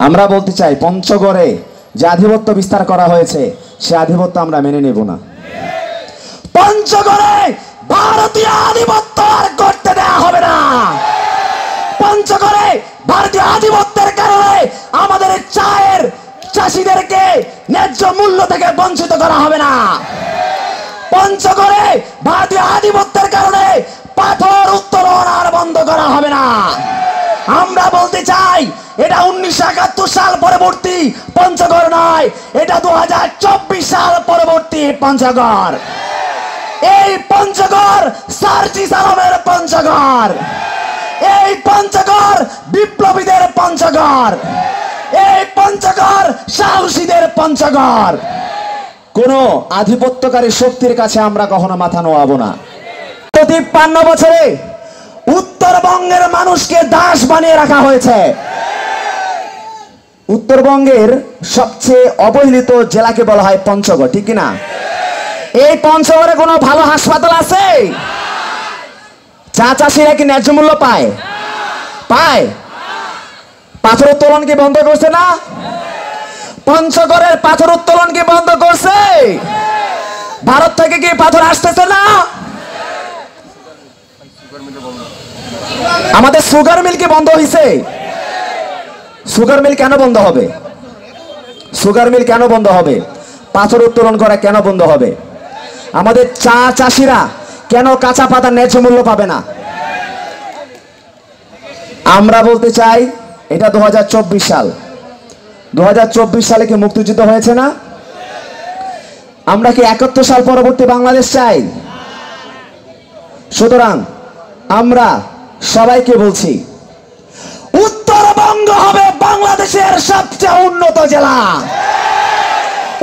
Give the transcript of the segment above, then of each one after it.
আমরা বলতে চাই পঞ্চগড়ে যে আধিপত্য বিস্তার করা হয়েছে সে আধিপত্য আমরা মেনে নেব না। পঞ্চগড়ে ভারতীয় আধিপত্য আর করতে দেওয়া হবে না। পঞ্চগড়ে ভারতীয় আধিপত্যের কারণে আমাদের চায়ের চাষিদেরকে ন্যায্য মূল্য থেকে বঞ্চিত করা হবে না। পঞ্চগড়ে ভারতীয় আধিপত্যের কারণে পাথর উত্তোলন আর বন্ধ করা হবে না। আমরা বলতে চাই এটা 1971 সাল পরবর্তী পঞ্চগড় নয়, এটা 2024 সাল পরবর্তী পঞ্চগড়। এই পঞ্চগড় সার্জিস আলমের পঞ্চগড়, এই পঞ্চগড় বিপ্লবীদের পঞ্চগড়, এই পঞ্চগড় সাহসীদের পঞ্চগড়। কোন আধিপত্যকারী শক্তির কাছে আমরা কখনো মাথা নোয়াবো না। 53 বছরে উত্তরবঙ্গের মানুষকে দাস বানিয়ে রাখা হয়েছে। উত্তরবঙ্গের সবচেয়ে অবহেলিত জেলাকে বলা হয় পঞ্চগড়, ঠিক কিনা? এই পঞ্চগড়ে কোনো ভালো হাসপাতাল আছে? চা চাষিরা কি ন্যায্য মূল্য পায়? পায়? পাথর উত্তোলন কি বন্ধ করছে না? পঞ্চগড়ের পাথর উত্তোলন কি বন্ধ করছে? ভারত থেকে কি পাথর আসতেছে না? আমাদের সুগার মিল কি বন্ধ হয়েছে? সুগার মিল কেন বন্ধ হবে? সুগার মিল কেন বন্ধ হবে? পাথর উত্তোলন করা কেন বন্ধ হবে? আমাদের চা চাষিরা কেন কাঁচা পাতার ন্যায্য মূল্য পাবে না? আমরা বলতে চাই এটা 2024 সাল। 2024 সালে কি মুক্তিযুদ্ধ হয়েছে না? আমরা কি 71 সাল পরবর্তী বাংলাদেশ চাই? সুতরাং আমরা সবাইকে বলছি উত্তরবঙ্গ হবে বাংলাদেশের সবচেয়ে উন্নত জেলা।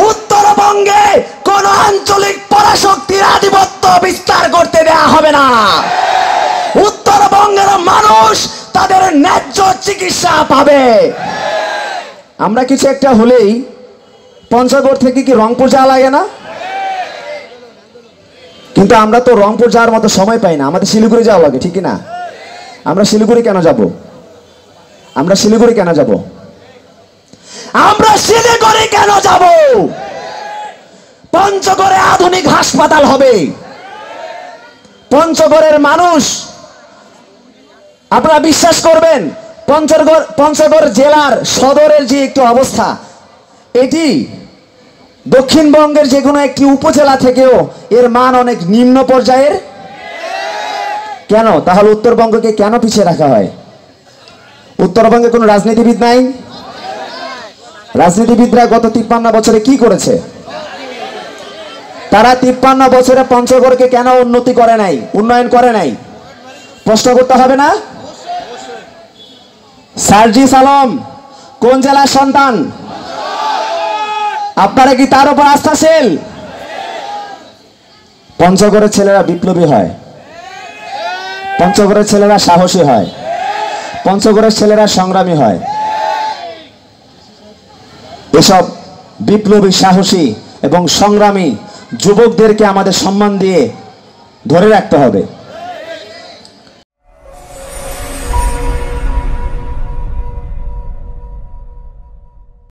উত্তরবঙ্গে কোন আঞ্চলিক পরাশক্তির আধিপত্য বিস্তার করতে দেওয়া হবে না। উত্তরবঙ্গের মানুষ তাদের ন্যায্য চিকিৎসা পাবে। আমরা কিছু একটা হলেই পঞ্চগড় থেকে কি রংপুর যাওয়া লাগে না? কিন্তু আমরা তো রংপুর যাওয়ার মতো সময় পাই না, আমাদের শিলিগুড়ি যাওয়া লাগে, ঠিক না? আমরা শিলিগুড়ি কেন যাব? আমরা শিলিগুড়ি কেন যাব? আমরা শিলিগুড়ি কেন যাব? পঞ্চগড়ে আধুনিক হাসপাতাল হবে। পঞ্চগড়ের মানুষ, আপনারা বিশ্বাস করবেন, পঞ্চগড় জেলার সদরের যে একটু অবস্থা, এটি দক্ষিণবঙ্গের যে কোনো একটি উপজেলা থেকেও এর মান অনেক নিম্ন পর্যায়ের। কেন? তাহলে উত্তরবঙ্গকে কেন পিছিয়ে রাখা হয়? উত্তরবঙ্গে কোনো রাজনীতিবিদ নাই? রাজনীতিবিদরা গত 53 বছরে কি করেছে? তারা 53 বছরে পঞ্চগড়কে কেন উন্নতি করে নাই, উন্নয়ন করে নাই? প্রশ্ন করতে হবে না? সার্জিস আলম কোন জেলার সন্তান? আপনারা কি তার উপর আস্থাশীল? পঞ্চগড়ের ছেলেরা বিপ্লবী হয়, পঞ্চগড়ের ছেলেরা সাহসী হয়, পঞ্চগড়ের ছেলেরা সংগ্রামী হয়। এসব বিপ্লবী, সাহসী এবং সংগ্রামী যুবকদেরকে আমাদের সম্মান দিয়ে ধরে রাখতে হবে।